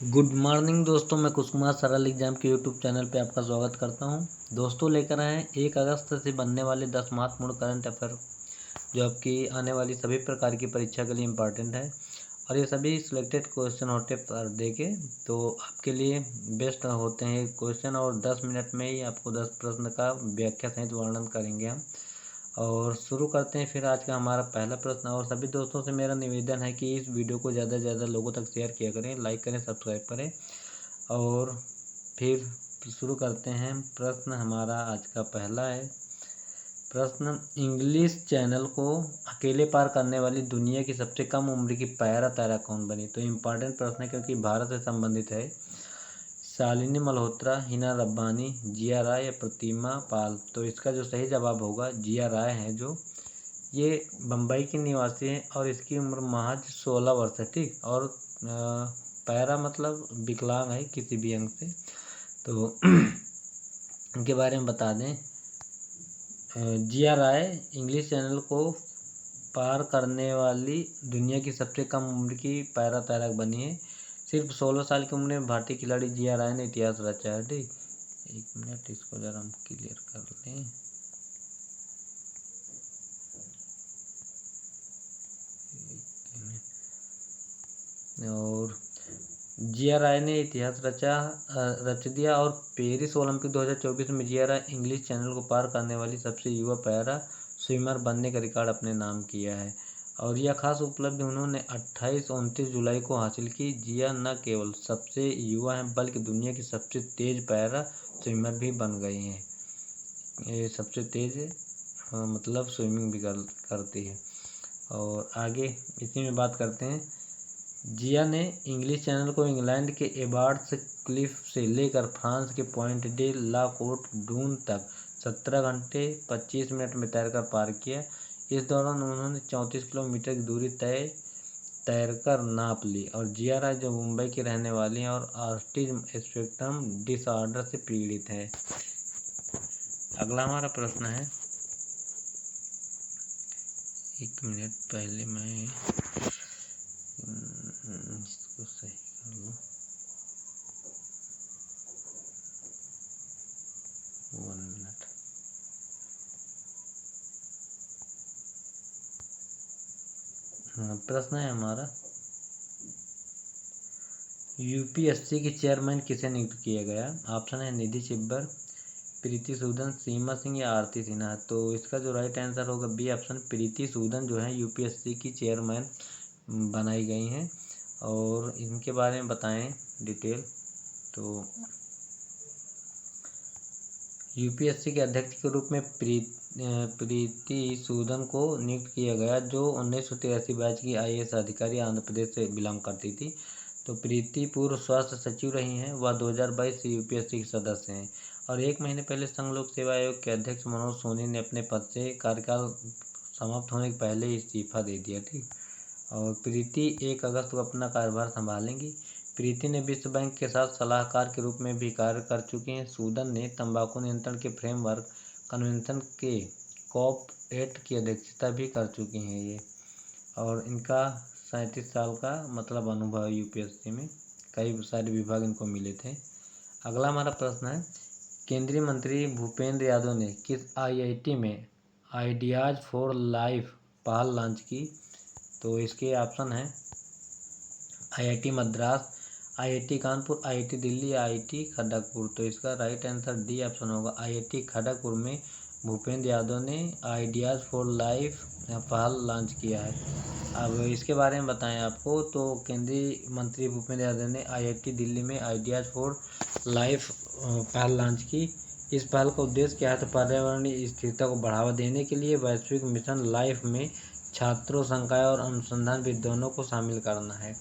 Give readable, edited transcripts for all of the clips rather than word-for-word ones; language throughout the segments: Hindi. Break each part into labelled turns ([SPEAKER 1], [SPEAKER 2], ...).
[SPEAKER 1] गुड मॉर्निंग दोस्तों, मैं कुमार सरल एग्जाम के यूट्यूब चैनल पे आपका स्वागत करता हूं। दोस्तों लेकर आए हैं 1 अगस्त से बनने वाले 10 महत्वपूर्ण करंट अफेयर जो आपकी आने वाली सभी प्रकार की परीक्षा के लिए इम्पॉर्टेंट है। और ये सभी सिलेक्टेड क्वेश्चन होते हैं पर डे के, तो आपके लिए बेस्ट होते हैं क्वेश्चन। और 10 मिनट में ही आपको 10 प्रश्न का व्याख्या सहित वर्णन करेंगे हम। और शुरू करते हैं फिर आज का हमारा पहला प्रश्न। और सभी दोस्तों से मेरा निवेदन है कि इस वीडियो को ज़्यादा से ज़्यादा लोगों तक शेयर किया करें, लाइक करें, सब्सक्राइब करें। और फिर शुरू करते हैं। प्रश्न हमारा आज का पहला है। प्रश्न, इंग्लिश चैनल को अकेले पार करने वाली दुनिया की सबसे कम उम्र की पैरा तैरा कौन बनी? तो इम्पॉर्टेंट प्रश्न है क्योंकि भारत से संबंधित है। शालिनी मल्होत्रा, हिना रब्बानी, जिया राय या प्रतिमा पाल? तो इसका जो सही जवाब होगा जिया राय है। जो ये बम्बई की निवासी है और इसकी उम्र महज 16 वर्ष है। ठीक। और पैरा मतलब विकलांग है किसी भी अंग से। तो इनके बारे में बता दें। जिया राय इंग्लिश चैनल को पार करने वाली दुनिया की सबसे कम उम्र की पैरा तैराक बनी है। सिर्फ 16 साल की उम्र में भारतीय खिलाड़ी जिया राय ने इतिहास रचा है। ठीक। 1 मिनट, इसको जरा हम क्लियर कर लें। और जिया राय ने इतिहास रच दिया। और पेरिस ओलंपिक 2024 में जिया राय इंग्लिश चैनल को पार करने वाली सबसे युवा पैरा स्विमर बनने का रिकॉर्ड अपने नाम किया है। और यह खास उपलब्धि उन्होंने 28-29 जुलाई को हासिल की। जिया न केवल सबसे युवा हैं बल्कि दुनिया की सबसे तेज पैरा स्विमर भी बन गई हैं। ये सबसे तेज मतलब स्विमिंग भी करती है। और आगे इसी में बात करते हैं। जिया ने इंग्लिश चैनल को इंग्लैंड के एबार्ट्स क्लिफ से लेकर फ्रांस के पॉइंट डे ला कोट डून तक 17 घंटे 25 मिनट में तैरकर पार किया। इस दौरान उन्होंने 34 किलोमीटर की दूरी तैरकर नाप ली। और जिया राय जो मुंबई की रहने वाली हैं और ऑटिज्म स्पेक्ट्रम डिसऑर्डर से पीड़ित है। अगला हमारा प्रश्न है। 1 मिनट पहले मैं इसको सही कर लूँ। 1 मिनट। प्रश्न है हमारा, यूपीएससी की चेयरमैन किसे नियुक्त किया गया? ऑप्शन है निधि छिब्बर, प्रीति सूदन, सीमा सिंह या आरती सिन्हा। तो इसका जो राइट आंसर होगा बी ऑप्शन, प्रीति सूदन जो है यूपीएससी की चेयरमैन बनाई गई हैं। और इनके बारे में बताएं डिटेल। तो यूपीएससी के अध्यक्ष के रूप में प्रीति सूदन को नियुक्त किया गया, जो 1983 बैच की आईएएस अधिकारी आंध्र प्रदेश से बिलोंग करती थी। तो प्रीति पूर्व स्वास्थ्य सचिव रही हैं। वह 2022 से यूपीएससी के सदस्य हैं। और 1 महीने पहले संघ लोक सेवा आयोग के अध्यक्ष मनोज सोनी ने अपने पद से कार्यकाल समाप्त होने के पहले ही इस्तीफा दे दिया। ठीक। और प्रीति 1 अगस्त को अपना कार्यभार संभालेंगी। प्रीति ने विश्व बैंक के साथ सलाहकार के रूप में भी कार्य कर चुकी हैं। सूदन ने तंबाकू नियंत्रण के फ्रेमवर्क कन्वेंशन के कॉप 8 की अध्यक्षता भी कर चुकी हैं ये। और इनका 37 साल का मतलब अनुभव है यूपीएससी में। कई सारे विभाग इनको मिले थे। अगला हमारा प्रश्न है, केंद्रीय मंत्री भूपेंद्र यादव ने किस आईआईटी में आइडियाज़ फॉर लाइफ पहल लॉन्च की? तो इसके ऑप्शन हैं IIT Madras, IIT Kanpur, IIT Delhi, IIT Kharagpur. तो इसका राइट आंसर डी ऑप्शन होगा। आईआईटी खड़गपुर में भूपेंद्र यादव ने आइडियाज़ फॉर लाइफ पहल लॉन्च किया है। अब इसके बारे में बताएं आपको। तो केंद्रीय मंत्री भूपेंद्र यादव ने आईआईटी दिल्ली में आइडियाज़ फॉर लाइफ पहल लॉन्च की। इस पहल का उद्देश्य क्या है? तो पर्यावरणीय स्थिरता को बढ़ावा देने के लिए वैश्विक मिशन लाइफ में छात्रों, संकाय और अनुसंधान विद्वानों को शामिल करना है।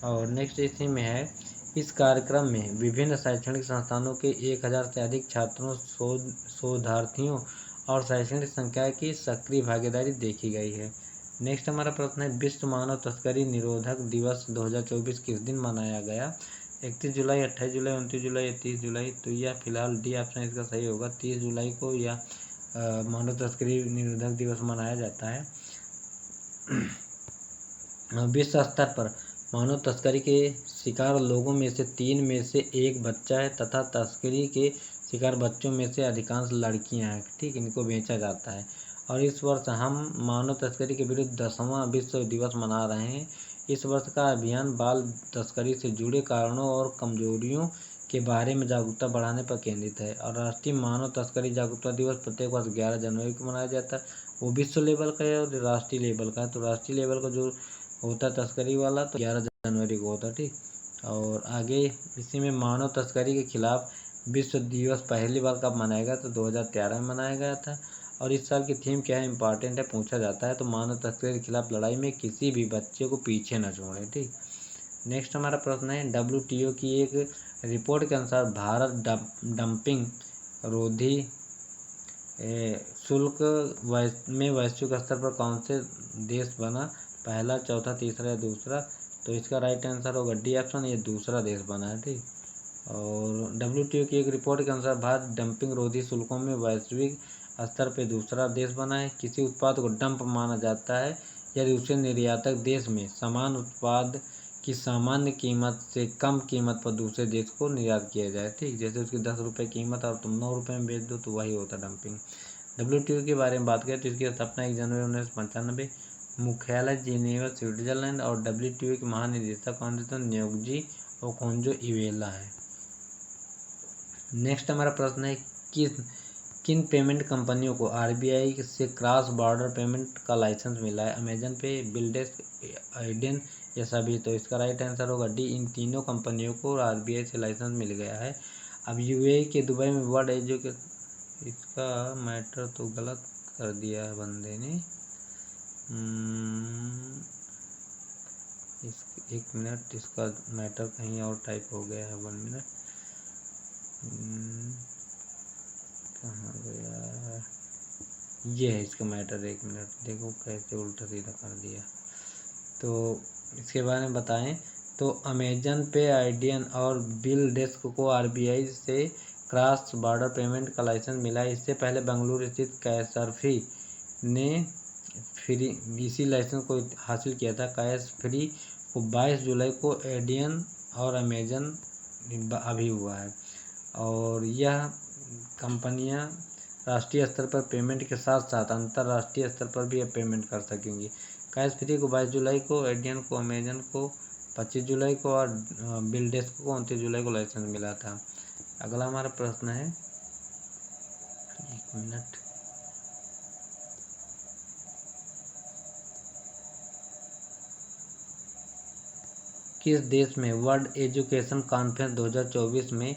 [SPEAKER 1] और नेक्स्ट इसी में है, इस कार्यक्रम में विभिन्न शैक्षणिक संस्थानों के 1000 से अधिक छात्रों, शोधार्थियों और शैक्षणिक संकाय की सक्रिय भागीदारी देखी गई है। नेक्स्ट हमारा प्रश्न है, विश्व मानव तस्करी निरोधक दिवस 2024 किस दिन मनाया गया? 31 जुलाई, 28 जुलाई, 29 जुलाई या 30 जुलाई? तो यह फिलहाल डी ऑप्शन इसका सही होगा। 30 जुलाई को यह मानव तस्करी निरोधक दिवस मनाया जाता है। विश्व स्तर पर मानव तस्करी के शिकार लोगों में से 3 में से 1 बच्चा है तथा तस्करी के शिकार बच्चों में से अधिकांश लड़कियां हैं। ठीक, इनको बेचा जाता है। और इस वर्ष हम मानव तस्करी के विरुद्ध 10वां विश्व दिवस मना रहे हैं। इस वर्ष का अभियान बाल तस्करी से जुड़े कारणों और कमजोरियों के बारे में जागरूकता बढ़ाने पर केंद्रित है। और राष्ट्रीय मानव तस्करी जागरूकता दिवस प्रत्येक वर्ष 11 जनवरी को मनाया जाता है। वो विश्व लेवल का है और राष्ट्रीय लेवल का है। तो राष्ट्रीय लेवल का जो होता है तस्करी वाला तो 11 जनवरी को होता है। ठीक, और आगे इसी में मानव तस्करी के खिलाफ विश्व दिवस पहली बार कब मनाया गया तो 2013 में मनाया गया था। और इस साल की थीम क्या है, इंपॉर्टेंट है, पूछा जाता है। तो मानव तस्करी के खिलाफ लड़ाई में किसी भी बच्चे को पीछे न छोड़ें। ठीक, नेक्स्ट हमारा प्रश्न है, WTO की एक रिपोर्ट के अनुसार भारत डंपिंग रोधी शुल्क में वैश्विक स्तर पर कौन से देश बना, पहला, चौथा, तीसरा या दूसरा। तो इसका राइट आंसर होगा डी ऑप्शन, ये दूसरा देश बना है। ठीक, और WTO की एक रिपोर्ट के अनुसार भारत डंपिंग रोधी शुल्कों में वैश्विक स्तर पर दूसरा देश बना है। किसी उत्पाद को डंप माना जाता है यदि उसे निर्यातक देश में समान उत्पाद की सामान्य कीमत से कम कीमत पर दूसरे देश को निर्यात किया जाए। ठीक, जैसे उसकी 10 रुपये कीमत और तुम 9 रुपये में बेच दो तो वही होता डंपिंग। WTO के बारे में बात करें तो इसकी स्थापना 1 जनवरी 1995, मुख्यालय जिनेवा स्विट्जरलैंड और WTO के महानिदेशक कौन थे तो न्योग्जी ओकोंजो-इवेला है। नेक्स्ट हमारा प्रश्न है, किन पेमेंट कंपनियों को RBI से क्रॉस बॉर्डर पेमेंट का लाइसेंस मिला है, अमेजन पे, बिलडेस्क, आइडेन या सभी। तो इसका राइट आंसर होगा डी, इन तीनों कंपनियों को RBI से लाइसेंस मिल गया है। अब UAE के दुबई में वर्ल्ड एजुकेशन, इसका मैटर तो गलत कर दिया है बंदे ने। एक मिनट, इसका मैटर कहीं और टाइप हो गया है। 1 मिनट, कहाँ गया, ये है इसका मैटर। 1 मिनट, देखो कैसे उल्टा सीधा कर दिया। तो इसके बारे में बताएं तो अमेजन पे, आइडियन और बिल डेस्क को RBI से क्रॉस बॉर्डर पेमेंट का लाइसेंस मिला है। इससे पहले बेंगलुरु स्थित कैशफ्री ने इसी लाइसेंस को हासिल किया था। कैशफ्री को 22 जुलाई को आइडियन और अमेजन अभी हुआ है। और यह कंपनियां राष्ट्रीय स्तर पर पेमेंट के साथ साथ अंतर्राष्ट्रीय स्तर पर भी अब पेमेंट कर सकेंगी। कैशफ्री को 22 जुलाई को, आइडियन को, अमेजन को 25 जुलाई को और बिलडेस्क को 29 जुलाई को लाइसेंस मिला था। अगला हमारा प्रश्न है, 1 मिनट, किस देश में वर्ल्ड एजुकेशन कॉन्फ्रेंस 2024 में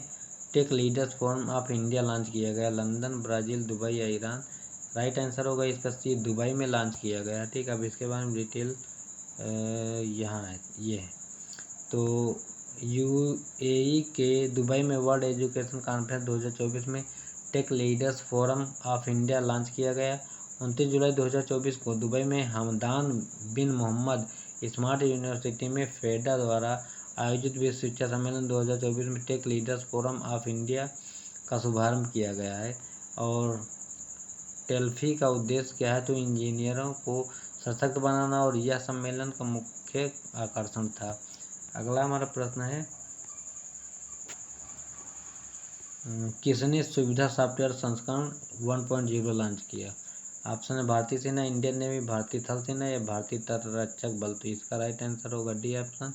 [SPEAKER 1] Tech Leaders Forum of India launch किया गया, लंदन, ब्राज़ील, दुबई या ईरान। राइट आंसर होगा इसका सी, दुबई में लॉन्च किया गया। ठीक, अब इसके बारे में डिटेल यहाँ है, ये है। तो UAE के दुबई में वर्ल्ड एजुकेशन कॉन्फ्रेंस 2024 में Tech Leaders Forum of India launch किया गया। 29 जुलाई 2024 को दुबई में Hamdan bin Mohammed Smart University में फेडा द्वारा आयोजित विश्व शिक्षा सम्मेलन 2024 में Tech Leaders Forum of India का शुभारंभ किया गया है। और टेल्फी का उद्देश्य क्या है तो इंजीनियरों को सशक्त बनाना, और यह सम्मेलन का मुख्य आकर्षण था। अगला हमारा प्रश्न है, किसने सुविधा सॉफ्टवेयर संस्करण 1.0 लॉन्च किया। ऑप्शन है भारतीय सेना, इंडियन नेवी, भारतीय थल सेना या भारतीय तटरक्षक बल। तो इसका राइट आंसर होगा डी ऑप्शन,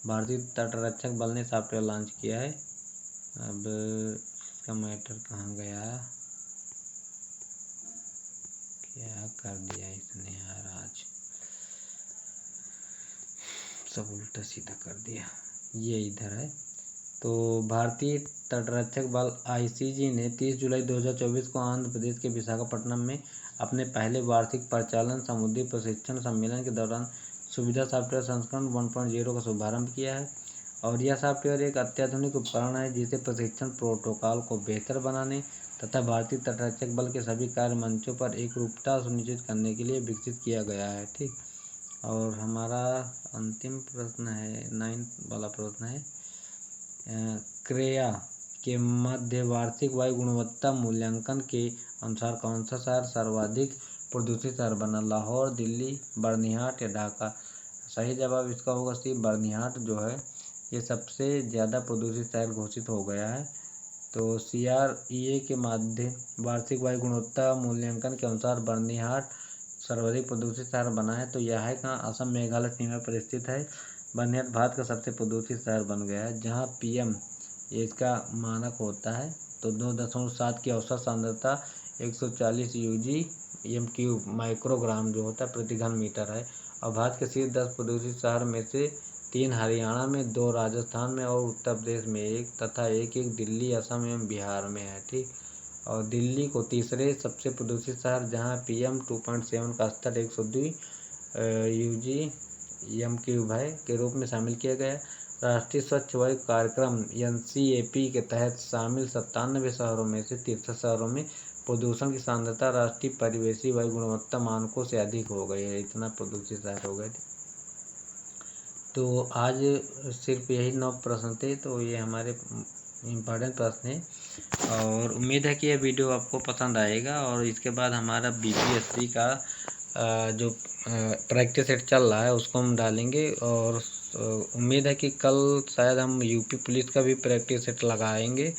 [SPEAKER 1] भारतीय तटरक्षक बल ने सॉफ्टवेयर लॉन्च किया है। अब इसका मैटर कहाँ गया, क्या कर दिया इसने यार, आज सब उल्टा सीधा कर दिया। ये इधर है। तो भारतीय तटरक्षक बल ICG ने 30 जुलाई 2024 को आंध्र प्रदेश के विशाखापट्टनम में अपने पहले वार्षिक परिचालन समुद्री प्रशिक्षण सम्मेलन के दौरान सुविधा सॉफ्टवेयर संस्करण 1.0 का शुभारंभ किया है। और यह सॉफ्टवेयर एक अत्याधुनिक उपकरण है जिसे प्रशिक्षण प्रोटोकॉल को बेहतर बनाने तथा भारतीय तटरक्षक बल के सभी कार्य मंचों पर एकरूपता सुनिश्चित करने के लिए विकसित किया गया है। ठीक, और हमारा अंतिम प्रश्न है, 9th वाला प्रश्न है, क्रेया के मध्य वार्षिक वायु गुणवत्ता मूल्यांकन के अनुसार कौन सा शहर सर्वाधिक प्रदूषित शहर बना, लाहौर, दिल्ली, बर्निहाट या ढाका। सही जवाब इसका होगा सी, बर्निहाट जो है ये सबसे ज़्यादा प्रदूषित शहर घोषित हो गया है। तो CREA के माध्यम वार्षिक वायु गुणवत्ता मूल्यांकन के अनुसार बर्निहाट सर्वाधिक प्रदूषित शहर बना है। तो यह है कहाँ, असम मेघालय सीमा पर स्थित है। बर्निहाट भारत का सबसे प्रदूषित शहर बन गया है, जहाँ PM ये इसका मानक होता है। तो 2.7 की औसत सांद्रता 140 UG/m³ माइक्रोग्राम जो होता है प्रति घन मीटर है। और भारत के शीर्ष 10 प्रदूषित शहर में से 3 हरियाणा में, 2 राजस्थान में और उत्तर प्रदेश में 1 तथा एक दिल्ली, असम एवं बिहार में है। ठीक, और दिल्ली को तीसरे सबसे प्रदूषित शहर जहां PM 2.7 का स्तर 102 UG/m³ है के रूप में शामिल किया गया। राष्ट्रीय स्वच्छ वायु कार्यक्रम NCAP के तहत शामिल 97 शहरों में से 63 शहरों में प्रदूषण की सांद्रता राष्ट्रीय परिवेशी वायु गुणवत्ता मानकों से अधिक हो गई है। इतना प्रदूषित शहर हो गए थे। तो आज सिर्फ यही 9 प्रश्न थे। तो ये हमारे इम्पॉर्टेंट प्रश्न हैं और उम्मीद है कि यह वीडियो आपको पसंद आएगा। और इसके बाद हमारा BPSC का जो प्रैक्टिस सेट चल रहा है उसको हम डालेंगे। और उम्मीद है कि कल शायद हम UP पुलिस का भी प्रैक्टिस सेट लगाएंगे।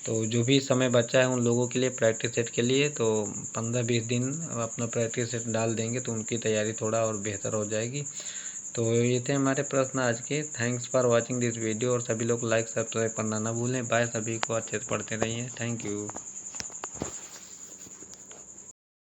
[SPEAKER 1] तो जो भी समय बचा है उन लोगों के लिए प्रैक्टिस सेट के लिए तो 15-20 दिन अपना प्रैक्टिस सेट डाल देंगे तो उनकी तैयारी थोड़ा और बेहतर हो जाएगी। तो ये थे हमारे प्रश्न आज के। Thanks for watching this video. और सभी लोग लाइक सब्सक्राइब करना ना भूलें। बाय, सभी को अच्छे से पढ़ते रहिए। Thank you.